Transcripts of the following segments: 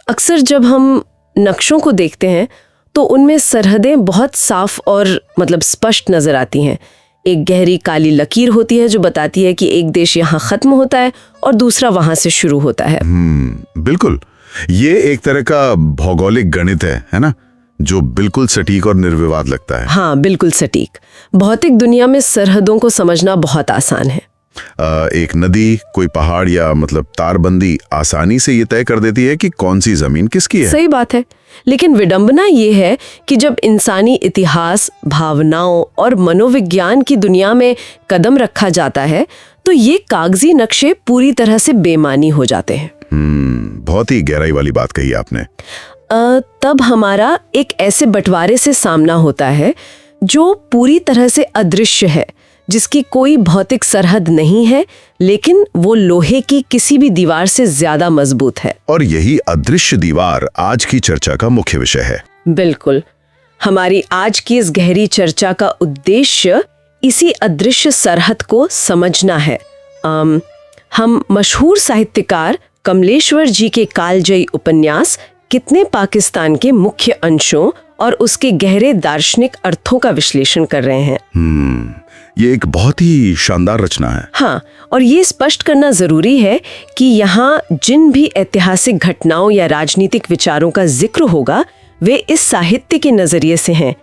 अक्सर जब हम नक्शों को देखते हैं तो उनमें सरहदें बहुत साफ और मतलब स्पष्ट नजर आती हैं। एक गहरी काली लकीर होती है जो बताती है कि एक देश यहाँ खत्म होता है और दूसरा वहां से शुरू होता है। बिल्कुल, ये एक तरह का भौगोलिक गणित है ना, जो बिल्कुल सटीक और निर्विवाद लगता है। हाँ, बिल्कुल सटीक। भौतिक दुनिया में सरहदों को समझना बहुत आसान है। एक नदी, कोई पहाड़ या मतलब तारबंदी आसानी से ये तय कर देती है कि कौन सी जमीन किसकी है। सही बात है, लेकिन विडंबना ये है कि जब इंसानी इतिहास, भावनाओं और मनोविज्ञान की दुनिया में कदम रखा जाता है तो ये कागजी नक्शे पूरी तरह से बेमानी हो जाते हैं। बहुत ही गहराई वाली बात कही आपने। तब हमारा एक ऐसे बंटवारे से सामना होता है जो पूरी तरह से अदृश्य है, जिसकी कोई भौतिक सरहद नहीं है, लेकिन वो लोहे की किसी भी दीवार से ज्यादा मजबूत है। और यही अदृश्य दीवार आज की चर्चा का मुख्य विषय है। बिल्कुल, हमारी आज की इस गहरी चर्चा का उद्देश्य इसी अदृश्य सरहद को समझना है। हम मशहूर साहित्यकार कमलेश्वर जी के कालजयी उपन्यास कितने पाकिस्तान के मुख्य अंशों और उसके गहरे दार्शनिक अर्थों का विश्लेषण कर रहे हैं। ये एक बहुत ही शानदार रचना है। हाँ, और ये स्पष्ट करना जरूरी है कि यहाँ जिन भी ऐतिहासिक घटनाओं या राजनीतिक विचारों का जिक्र होगा वे इस साहित्य के नजरिए से हैं।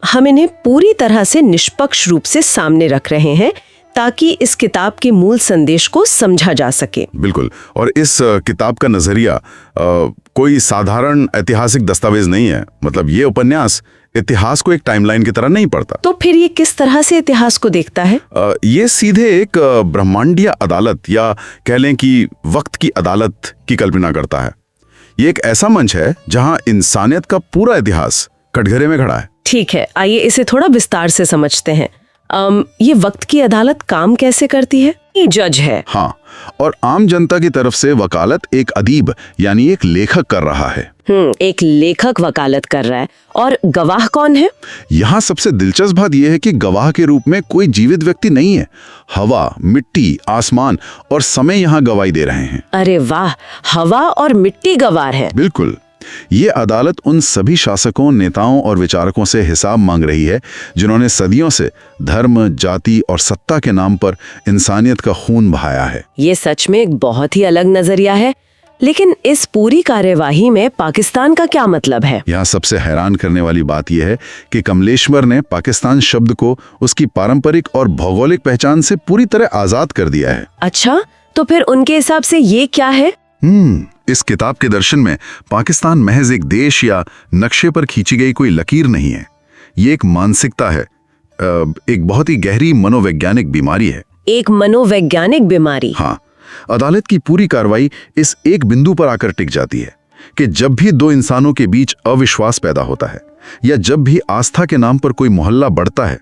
हम इन्हें पूरी तरह से निष्पक्ष रूप से सामने रख रहे हैं ताकि इस किताब के मूल संदेश को समझा जा सके। बिल्कुल, और इस किताब का नजरिया कोई साधारण ऐतिहासिक दस्तावेज नहीं है। मतलब ये उपन्यास इतिहास को एक टाइमलाइन की तरह नहीं पढ़ता। तो फिर ये किस तरह से इतिहास को देखता है? ये सीधे एक ब्रह्मांडीय अदालत या कह लें कि वक्त की अदालत की कल्पना करता है। ये एक ऐसा मंच है जहां इंसानियत का पूरा इतिहास कटघरे में खड़ा है। ठीक है, आइए इसे थोड़ा विस्तार से समझते हैं। ये वक्त की अदालत काम कैसे करती है? ये जज है। हाँ, और आम जनता की तरफ से वकालत एक अदीब यानी एक लेखक कर रहा है। एक लेखक वकालत कर रहा है। और गवाह कौन है? यहाँ सबसे दिलचस्प बात यह है कि गवाह के रूप में कोई जीवित व्यक्ति नहीं है। हवा, मिट्टी, आसमान और समय यहाँ गवाही दे रहे हैं। अरे वाह, हवा और मिट्टी गवाह है। बिल्कुल, ये अदालत उन सभी शासकों, नेताओं और विचारकों से हिसाब मांग रही है जिन्होंने सदियों से धर्म, जाति और सत्ता के नाम पर इंसानियत का खून बहाया है। ये सच में एक बहुत ही अलग नजरिया है। लेकिन इस पूरी कार्यवाही में पाकिस्तान का क्या मतलब है? यहाँ सबसे हैरान करने वाली बात यह है कि कमलेश्वर ने पाकिस्तान शब्द को उसकी पारंपरिक और भौगोलिक पहचान से पूरी तरह आजाद कर दिया है। अच्छा, तो फिर उनके हिसाब से ये क्या है? इस किताब के दर्शन में पाकिस्तान महज एक देश या नक्शे पर खींची गई कोई लकीर नहीं है। ये एक मानसिकता है, एक बहुत ही गहरी मनोवैज्ञानिक बीमारी है। एक मनोवैज्ञानिक बीमारी? हाँ, अदालत की पूरी कार्रवाई इस एक बिंदु पर आकर टिक जाती है कि जब भी दो इंसानों के बीच अविश्वास पैदा होता है या जब भी आस्था के नाम पर कोई मोहल्ला बढ़ता है,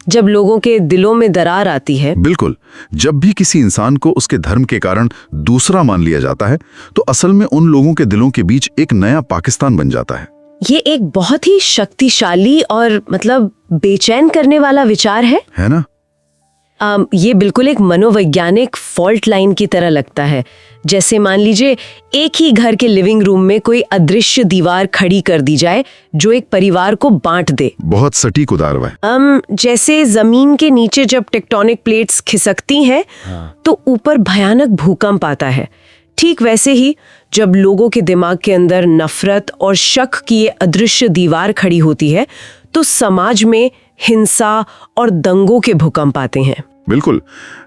जब लोगों के दिलों में दरार आती है। बिल्कुल, जब भी किसी इंसान को उसके धर्म के कारण दूसरा मान लिया जाता है तो असल में उन लोगों के दिलों के बीच एक नया पाकिस्तान बन जाता है। ये एक बहुत ही शक्तिशाली और मतलब बेचैन करने वाला विचार है ना? ये बिल्कुल एक मनोवैज्ञानिक फॉल्ट लाइन की तरह लगता है। जैसे मान लीजिए एक ही घर के लिविंग रूम में कोई अदृश्य दीवार खड़ी कर दी जाए जो एक परिवार को बांट दे। बहुत सटीक उदाहरण है। जैसे जमीन के नीचे जब टेक्टोनिक प्लेट्स खिसकती हैं तो ऊपर भयानक भूकंप आता है। ठीक वैसे ही जब लोगों के दिमाग के अंदर नफरत और शक की ये अदृश्य दीवार खड़ी होती है तो समाज में हिंसा और दंगों के भूकंप आते हैं। बिल्कुल,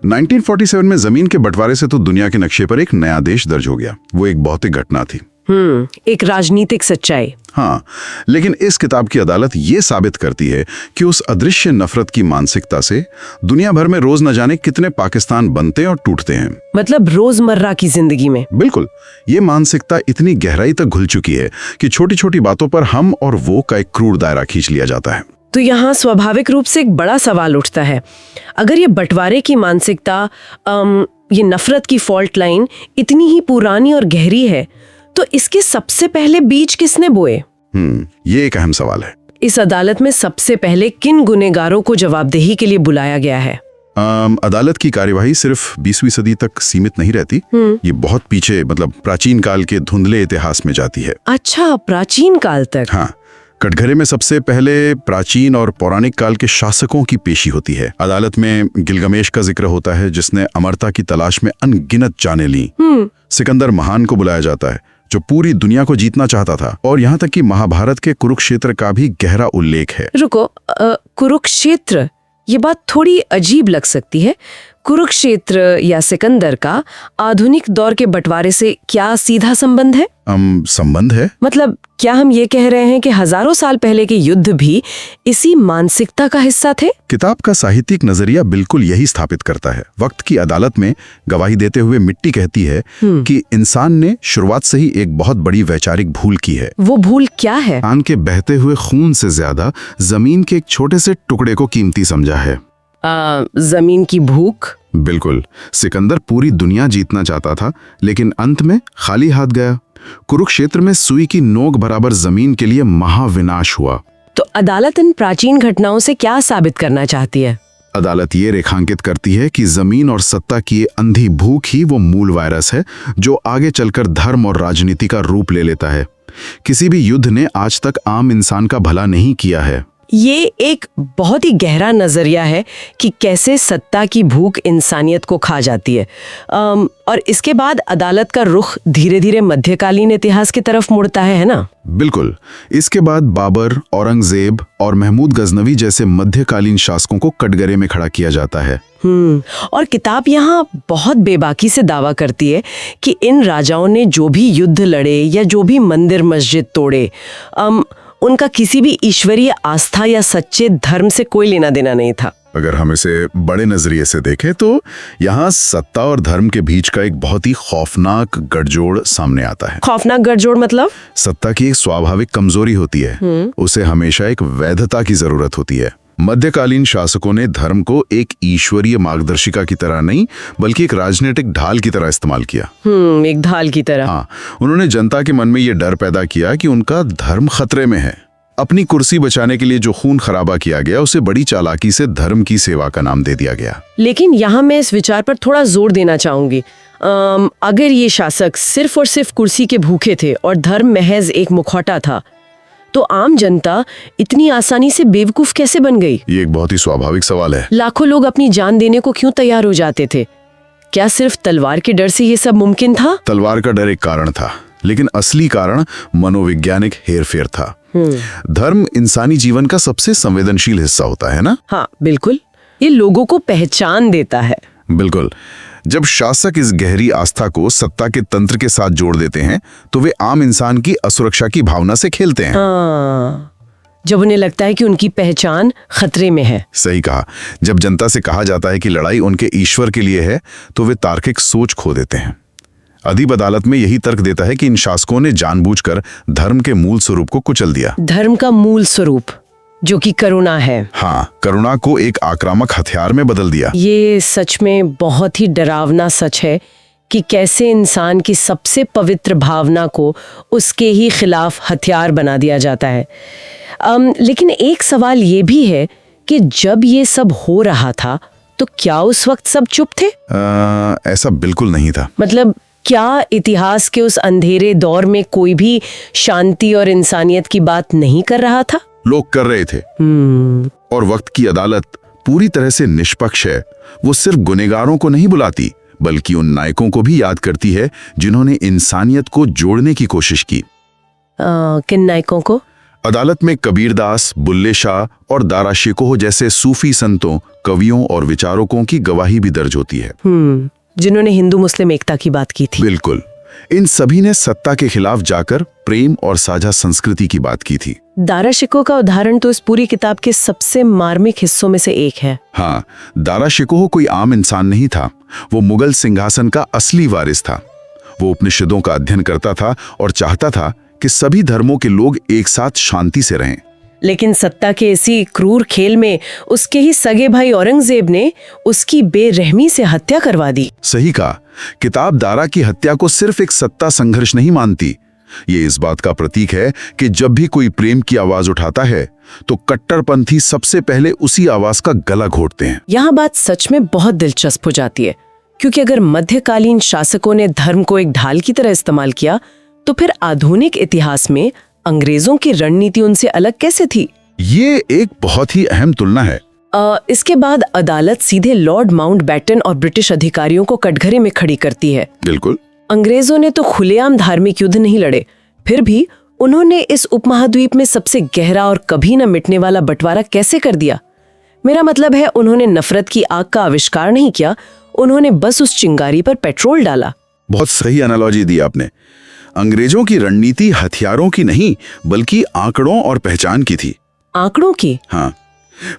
1947 में जमीन के बंटवारे से तो दुनिया के नक्शे पर एक नया देश दर्ज हो गया। वो एक भौतिक घटना थी। एक राजनीतिक सच्चाई। हाँ, लेकिन इस किताब की अदालत ये साबित करती है कि उस अदृश्य नफरत की मानसिकता से दुनिया भर में रोज न जाने कितने पाकिस्तान बनते और टूटते हैं। मतलब रोजमर्रा की जिंदगी में। बिल्कुल, ये मानसिकता इतनी गहराई तक घुल चुकी है कि छोटी छोटी बातों पर हम और वो का एक क्रूर दायरा खींच लिया जाता है। तो यहाँ स्वाभाविक रूप से एक बड़ा सवाल उठता है, अगर ये बंटवारे की मानसिकता, ये नफरत की फॉल्ट लाइन इतनी ही पुरानी और गहरी है तो इसके सबसे पहले बीज किसने बोए? ये एक अहम सवाल है। इस अदालत में सबसे पहले किन गुनहगारों को जवाबदेही के लिए बुलाया गया है? अदालत की कार्यवाही सिर्फ 20वीं सदी तक सीमित नहीं रहती। ये बहुत पीछे, मतलब प्राचीन काल के धुंधले इतिहास में जाती है। अच्छा, प्राचीन काल तक। हाँ, कटघरे में सबसे पहले प्राचीन और पौराणिक काल के शासकों की पेशी होती है। अदालत में गिलगमेश का जिक्र होता है, जिसने अमरता की तलाश में अनगिनत जानें ली। सिकंदर महान को बुलाया जाता है, जो पूरी दुनिया को जीतना चाहता था। और यहाँ तक कि महाभारत के कुरुक्षेत्र का भी गहरा उल्लेख है। रुको, कुरुक्षेत्र, ये बात थोड़ी अजीब लग सकती है। कुरुक्षेत्र या सिकंदर का आधुनिक दौर के बंटवारे से क्या सीधा संबंध है? संबंध है। मतलब क्या हम ये कह रहे हैं कि हजारों साल पहले के युद्ध भी इसी मानसिकता का हिस्सा थे? किताब का साहित्यिक नजरिया बिल्कुल यही स्थापित करता है। वक्त की अदालत में गवाही देते हुए मिट्टी कहती है कि इंसान ने शुरुआत से ही एक बहुत बड़ी वैचारिक भूल की है। वो भूल क्या है? इंसान के बहते हुए खून से ज्यादा जमीन के एक छोटे से टुकड़े को कीमती समझा है। जमीन की भूख? बिल्कुल। सिकंदर पूरी दुनिया जीतना चाहता था, लेकिन अंत में खाली हाथ गया। कुरुक्षेत्र में सुई की नोक बराबर जमीन के लिए महाविनाश हुआ। तो अदालत इन प्राचीन घटनाओं से क्या साबित करना चाहती है? अदालत ये रेखांकित करती है कि जमीन और सत्ता की ये अंधी भूख ही वो मूल वायरस है जो आगे चलकर धर्म और राजनीति का रूप ले लेता है। किसी भी युद्ध ने आज तक आम इंसान का भला नहीं किया है। ये एक बहुत ही गहरा नजरिया है कि कैसे सत्ता की भूख इंसानियत को खा जाती है। और इसके बाद अदालत का रुख धीरे धीरे मध्यकालीन इतिहास की तरफ मुड़ता है ना? बिल्कुल। इसके बाद बाबर, औरंगजेब और महमूद गजनवी जैसे मध्यकालीन शासकों को कटघरे में खड़ा किया जाता है। और किताब यहाँ बहुत बेबाकी से दावा करती है कि इन राजाओं ने जो भी युद्ध लड़े या जो भी मंदिर मस्जिद तोड़े, उनका किसी भी ईश्वरीय आस्था या सच्चे धर्म से कोई लेना देना नहीं था। अगर हम इसे बड़े नजरिए से देखें तो यहाँ सत्ता और धर्म के बीच का एक बहुत ही खौफनाक गठजोड़ सामने आता है। खौफनाक गठजोड़ मतलब? सत्ता की एक स्वाभाविक कमजोरी होती है, उसे हमेशा एक वैधता की जरूरत होती है। मध्यकालीन शासकों ने धर्म को एक ईश्वरीय मार्गदर्शिका की तरह नहीं, बल्कि एक राजनीतिक ढाल की तरह इस्तेमाल किया। एक ढाल की तरह। हाँ, उन्होंने जनता के मन में ये डर पैदा किया कि उनका धर्म खतरे में है। अपनी कुर्सी बचाने के लिए जो खून खराबा किया गया, उसे बड़ी चालाकी से धर्म की सेवा का नाम दे दिया गया। लेकिन यहाँ मैं इस विचार पर थोड़ा जोर देना चाहूंगी। अगर ये शासक सिर्फ और सिर्फ कुर्सी के भूखे थे और धर्म महज एक मुखौटा था, तो आम जनता इतनी आसानी से बेवकूफ कैसे बन गई? ये एक बहुत ही स्वाभाविक सवाल है। लाखों लोग अपनी जान देने को क्यों तैयार हो जाते थे? क्या सिर्फ तलवार के डर से ये सब मुमकिन था? तलवार का डर एक कारण था, लेकिन असली कारण मनोवैज्ञानिक हेरफेर था। धर्म इंसानी जीवन का सबसे संवेदनशील हिस्सा होता है ना? हाँ, बिल्कुल। ये लोगों को पहचान देता है। बिल्कुल। जब शासक इस गहरी आस्था को सत्ता के तंत्र के साथ जोड़ देते हैं, तो वे आम इंसान की असुरक्षा की भावना से खेलते हैं। जब उन्हें लगता है कि उनकी पहचान खतरे में है। सही कहा। जब जनता से कहा जाता है कि लड़ाई उनके ईश्वर के लिए है, तो वे तार्किक सोच खो देते हैं। अदीब अदालत में यही तर्क देता है कि इन शासकों ने जानबूझकर धर्म के मूल स्वरूप को कुचल दिया। धर्म का मूल स्वरूप जो कि करुणा है। हाँ, करुणा को एक आक्रामक हथियार में बदल दिया। ये सच में बहुत ही डरावना सच है कि कैसे इंसान की सबसे पवित्र भावना को उसके ही खिलाफ हथियार बना दिया जाता है। लेकिन एक सवाल ये भी है कि जब ये सब हो रहा था, तो क्या उस वक्त सब चुप थे? ऐसा बिल्कुल नहीं था। मतलब क्या इतिहास के उस अंधेरे दौर में कोई भी शांति और इंसानियत की बात नहीं कर रहा था? लोग कर रहे थे। और वक्त की अदालत पूरी तरह से निष्पक्ष है। वो सिर्फ गुनहगारों को नहीं बुलाती, बल्कि उन नायकों को भी याद करती है जिन्होंने इंसानियत को जोड़ने की कोशिश की। किन नायकों को? अदालत में कबीरदास, बुल्ले शाह और दारा शिकोह जैसे सूफी संतों, कवियों और विचारकों की गवाही भी दर्ज होती है, जिन्होंने हिंदू मुस्लिम एकता की बात की थी। बिल्कुल। इन सभी ने सत्ता के खिलाफ जाकर प्रेम और साझा संस्कृति की बात की थी। दारा शिकोह का उदाहरण तो इस पूरी किताब के सबसे मार्मिक हिस्सों में से एक है। हाँ, दारा शिकोह कोई आम इंसान नहीं था। वो मुगल सिंहासन का असली वारिस था। वो उपनिषदों का अध्ययन करता था और चाहता था कि सभी धर्मों के लोग एक साथ शांति से रहें। लेकिन सत्ता के इसी क्रूर खेल में उसके ही सगे भाई औरंगजेब ने उसकी बेरहमी से हत्या करवा दी। सही कहा। किताब दारा की हत्या को सिर्फ एक सत्ता संघर्ष नहीं मानती, ये इस बात का प्रतीक है कि जब भी कोई प्रेम की आवाज उठाता है तो कट्टरपंथी सबसे पहले उसी आवाज का गला घोंटते हैं। यहाँ बात सच में बहुत दिलचस्प हो जाती है, क्योंकि अगर मध्यकालीन शासकों ने धर्म को एक ढाल की तरह इस्तेमाल किया, तो फिर आधुनिक इतिहास में अंग्रेजों की रणनीति उनसे अलग कैसे थी? ये एक बहुत ही अहम तुलना है। इसके बाद अदालत सीधे लॉर्ड माउंटबेटन और ब्रिटिश अधिकारियों को कटघरे में खड़ी करती है। बिल्कुल। अंग्रेजों ने तो खुलेआम धार्मिक युद्ध नहीं लड़े, फिर भी उन्होंने इस उपमहाद्वीप में सबसे गहरा और कभी न मिटने वाला बंटवारा कैसे कर दिया? मेरा मतलब है, उन्होंने नफरत की आग का आविष्कार नहीं किया, उन्होंने बस उस चिंगारी पर पेट्रोल डाला। बहुत सही एनालॉजी दी आपने। अंग्रेजों की रणनीति हथियारों की नहीं, बल्कि आंकड़ों और पहचान की थी। आंकड़ों की? हाँ,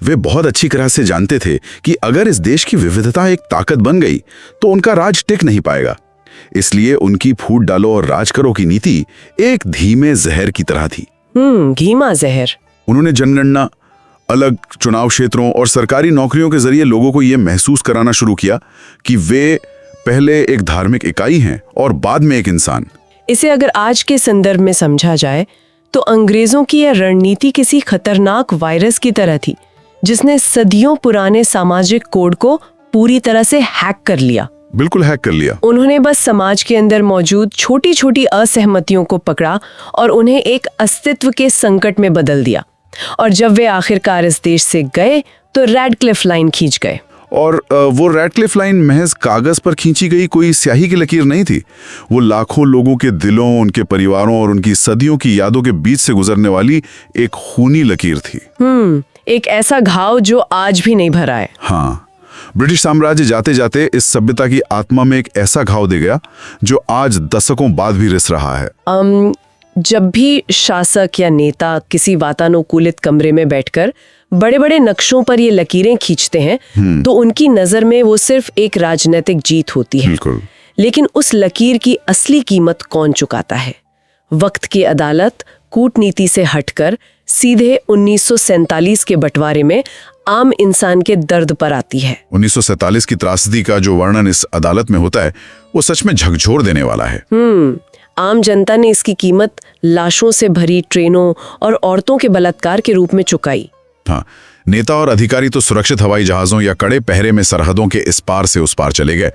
वे बहुत अच्छी तरह से जानते थे कि अगर इस देश की विविधता एक ताकत बन गई तो उनका राज टिक नहीं पाएगा। इसलिए उनकी फूट डालो और राज करो की नीति एक धीमे जहर की तरह थी। धीमा जहर। उन्होंने जनगणना, अलग चुनाव क्षेत्रों और सरकारी नौकरियों के जरिए लोगों को यह महसूस कराना शुरू किया कि वे पहले एक धार्मिक इकाई हैं और बाद में एक इंसान। इसे अगर आज के संदर्भ में समझा जाए तो अंग्रेजों की यह रणनीति किसी खतरनाक वायरस की तरह थी, जिसने सदियों पुराने सामाजिक कोड को पूरी तरह से हैक कर लिया। बिल्कुल हैक कर लिया। उन्होंने बस समाज के अंदर मौजूद छोटी छोटी असहमतियों को पकड़ा और उन्हें एक अस्तित्व के संकट में बदल दिया। और जब वे आखिरकार इस देश से गए तो रैडक्लिफ लाइन खींच गए। और वो रैडक्लिफ लाइन महज कागज पर खींची गई कोई स्याही की लकीर नहीं थी। वो लाखों लोगों के दिलों, उनके परिवारों और उनकी सदियों की यादों के बीच से गुजरने वाली एक खूनी लकीर थी। एक ऐसा घाव जो आज भी नहीं भरा है। हाँ, ब्रिटिश साम्राज्य जाते जाते इस सभ्यता की आत्मा में एक ऐसा घाव दे गया जो आज दशकों बाद भी रिस रहा है। जब भी शासक या नेता किसी वातानुकूलित कमरे में बैठकर बड़े बड़े नक्शों पर ये लकीरें खींचते हैं, तो उनकी नजर में वो सिर्फ एक राजनीतिक जीत होती है। बिल्कुल। लेकिन उस लकीर की असली कीमत कौन चुकाता है? वक्त की अदालत कूटनीति से हटकर सीधे 1947 के बंटवारे में आम इंसान के दर्द पर आती है। 1947 की त्रासदी का जो वर्णन इस अदालत में होता है, वो सच में झकझोर देने वाला है। आम जनता ने इसकी कीमत लाशों से भरी ट्रेनों और औरतों के बलात्कार के रूप में चुकाई। हाँ, नेता और अधिकारी तो सुरक्षित हवाई जहाजों या कड़े पहरे में सरहदों के इस पार से उस पार चले गए,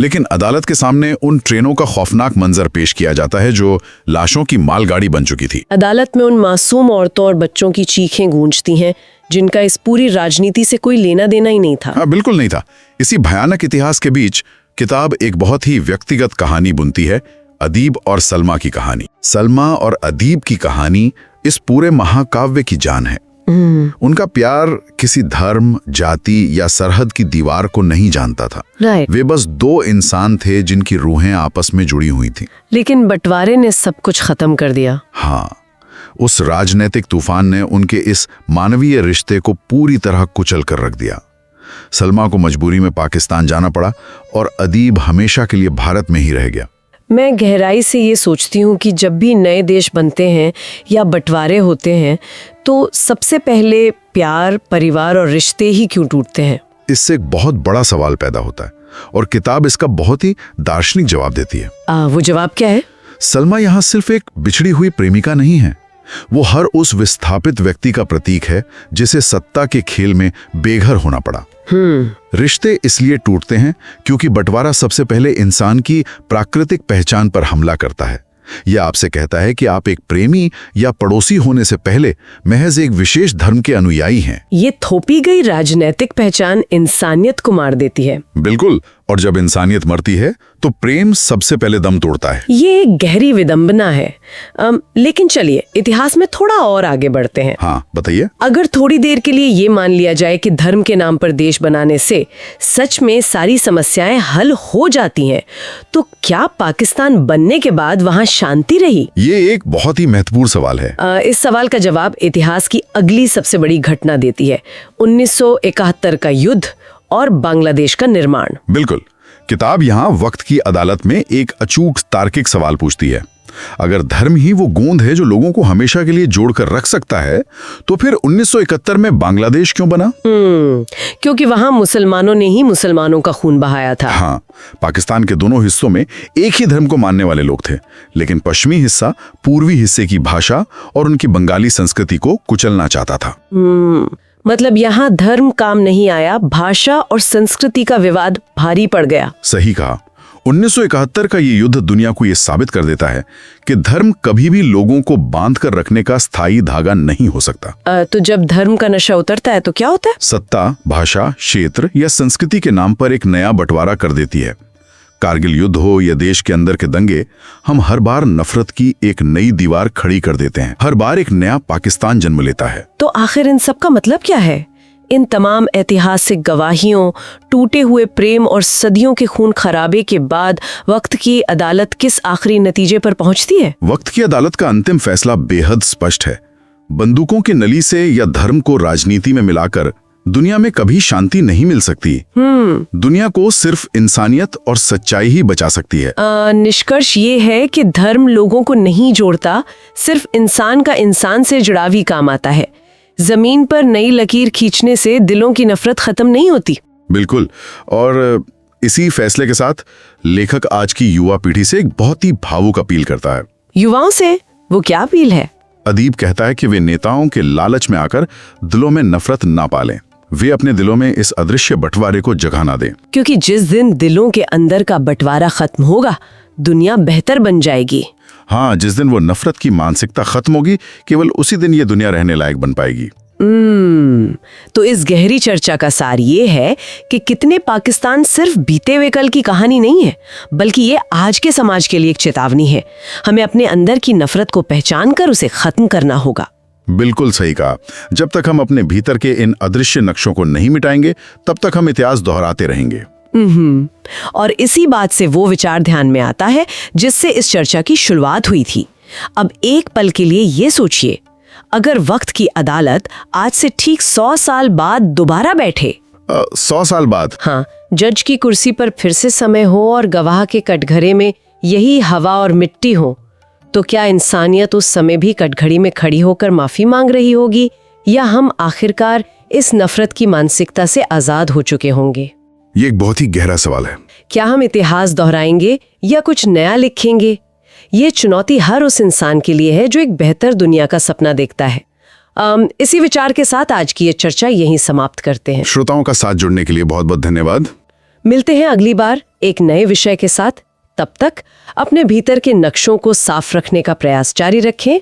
लेकिन अदालत के सामने उन ट्रेनों का खौफनाक मंजर पेश किया जाता है जो लाशों की मालगाड़ी बन चुकी थी। अदालत में उन मासूम औरतों और बच्चों की चीखें गूंजती हैं जिनका इस पूरी राजनीति से कोई लेना देना ही नहीं था। हाँ, बिल्कुल नहीं था। इसी भयानक इतिहास के बीच किताब एक बहुत ही व्यक्तिगत कहानी बुनती है, अदीब और सलमा की कहानी। सलमा और अदीब की कहानी इस पूरे महाकाव्य की जान है। उनका प्यार किसी धर्म, जाति या सरहद की दीवार को नहीं जानता था। वे बस दो इंसान थे जिनकी रूहें आपस में जुड़ी हुई थीं। लेकिन बंटवारे ने सब कुछ खत्म कर दिया। हाँ, उस राजनीतिक तूफान ने उनके इस मानवीय रिश्ते को पूरी तरह कुचल कर रख दिया। सलमा को मजबूरी में पाकिस्तान जाना पड़ा और अदीब हमेशा के लिए भारत में ही रह गया। मैं गहराई से ये सोचती हूँ कि जब भी नए देश बनते हैं या बंटवारे होते हैं, तो सबसे पहले प्यार, परिवार और रिश्ते ही क्यों टूटते हैं? इससे एक बहुत बड़ा सवाल पैदा होता है और किताब इसका बहुत ही दार्शनिक जवाब देती है। वो जवाब क्या है? सलमा यहाँ सिर्फ एक बिछड़ी हुई प्रेमिका नहीं है, वो हर उस विस्थापित व्यक्ति का प्रतीक है जिसे सत्ता के खेल में बेघर होना पड़ा। रिश्ते इसलिए टूटते हैं क्योंकि बंटवारा सबसे पहले इंसान की प्राकृतिक पहचान पर हमला करता है। यह आपसे कहता है कि आप एक प्रेमी या पड़ोसी होने से पहले महज एक विशेष धर्म के अनुयायी हैं। ये थोपी गई राजनीतिक पहचान इंसानियत को मार देती है। बिल्कुल, और जब इंसानियत मरती है तो प्रेम सबसे पहले दम तोड़ता है। ये एक गहरी विडंबना है। लेकिन चलिए इतिहास में थोड़ा और आगे बढ़ते हैं। हाँ, बताइए। अगर थोड़ी देर के लिए ये मान लिया जाए कि धर्म के नाम पर देश बनाने से सच में सारी समस्याएं हल हो जाती हैं, तो क्या पाकिस्तान बनने के बाद वहां शांति रही? ये एक बहुत ही महत्वपूर्ण सवाल है। इस सवाल का जवाब इतिहास की अगली सबसे बड़ी घटना देती है, 1971 का युद्ध और बांग्लादेश का निर्माण। बिल्कुल, किताब यहाँ वक्त की अदालत में एक अचूक तार्किक सवाल पूछती है। अगर धर्म ही वो गोंद है जो लोगों को हमेशा के लिए जोड़कर रख सकता है, तो फिर 1971 में बांग्लादेश क्यों बना? क्योंकि वहां मुसलमानों ने ही मुसलमानों का खून बहाया था। हाँ, पाकिस्तान के दोनों हिस्सों में एक ही धर्म को मानने वाले लोग थे, लेकिन पश्चिमी हिस्सा पूर्वी हिस्से की भाषा और उनकी बंगाली संस्कृति को कुचलना चाहता था। मतलब यहाँ धर्म काम नहीं आया, भाषा और संस्कृति का विवाद भारी पड़ गया। सही कहा। 1971 का ये युद्ध दुनिया को ये साबित कर देता है कि धर्म कभी भी लोगों को बांध कर रखने का स्थायी धागा नहीं हो सकता। तो जब धर्म का नशा उतरता है तो क्या होता है? सत्ता, भाषा, क्षेत्र या संस्कृति के नाम पर एक नया बंटवारा कर देती है। कारगिल युद्ध हो या देश के अंदर के दंगे, हम हर बार नफरत की एक नई दीवार खड़ी कर देते हैं। हर बार एक नया पाकिस्तान जन्म लेता है। तो आखिर इन सब का मतलब क्या है? इन तमाम ऐतिहासिक गवाहियों, टूटे हुए प्रेम और सदियों के खून खराबे के बाद वक्त की अदालत किस आखिरी नतीजे पर पहुंचती है? वक्त की अदालत का अंतिम फैसला बेहद स्पष्ट है। बंदूकों की नली से या धर्म को राजनीति में मिलाकर दुनिया में कभी शांति नहीं मिल सकती। दुनिया को सिर्फ इंसानियत और सच्चाई ही बचा सकती है। निष्कर्ष ये है कि धर्म लोगों को नहीं जोड़ता, सिर्फ इंसान का इंसान से जुड़ाव ही काम आता है। जमीन पर नई लकीर खींचने से दिलों की नफरत खत्म नहीं होती। बिल्कुल। और इसी फैसले के साथ लेखक आज की युवा पीढ़ी से एक बहुत ही भावुक अपील करता है। युवाओं से? वो क्या अपील है? अदीब कहता है कि वे नेताओं के लालच में आकर दिलों में नफरत ना पालें। वे अपने दिलों में इस अदृश्य बंटवारे को जगह ना दें। क्योंकि जिस दिन दिलों के अंदर का बंटवारा खत्म होगा, दुनिया बेहतर बन जाएगी। हाँ, जिस दिन वो नफरत की मानसिकता खत्म होगी, केवल उसी दिन ये दुनिया रहने लायक बन पाएगी। तो इस गहरी चर्चा का सार ये है कि कितने पाकिस्तान सिर्फ बीते हुए कल की कहानी नहीं है, बल्कि ये आज के समाज के लिए एक चेतावनी है। हमें अपने अंदर की नफरत को पहचान कर उसे खत्म करना होगा। बिल्कुल सही कहा। जब तक हम अपने भीतर के इन अदृश्य नक्शों को नहीं मिटाएंगे, तब तक हम इतिहास दोहराते रहेंगे। और इसी बात से वो विचार ध्यान में आता है जिससे इस चर्चा की शुरुआत हुई थी। अब एक पल के लिए ये सोचिए, अगर वक्त की अदालत आज से ठीक 100 साल बाद दोबारा बैठे। 100 साल बाद? हाँ, जज की कुर्सी पर फिर से समय हो और गवाह के कटघरे में यही हवा और मिट्टी हो, तो क्या इंसानियत उस समय भी कटघड़ी में खड़ी होकर माफी मांग रही होगी, या हम आखिरकार इस नफरत की मानसिकता से आजाद हो चुके होंगे? ये एक बहुत ही गहरा सवाल है। क्या हम इतिहास दोहराएंगे या कुछ नया लिखेंगे? ये चुनौती हर उस इंसान के लिए है जो एक बेहतर दुनिया का सपना देखता है। इसी विचार के साथ आज की ये चर्चा यहीं समाप्त करते हैं। श्रोताओं का साथ जुड़ने के लिए बहुत बहुत धन्यवाद। मिलते हैं अगली बार एक नए विषय के साथ। तब तक अपने भीतर के नक्शों को साफ रखने का प्रयास जारी रखें।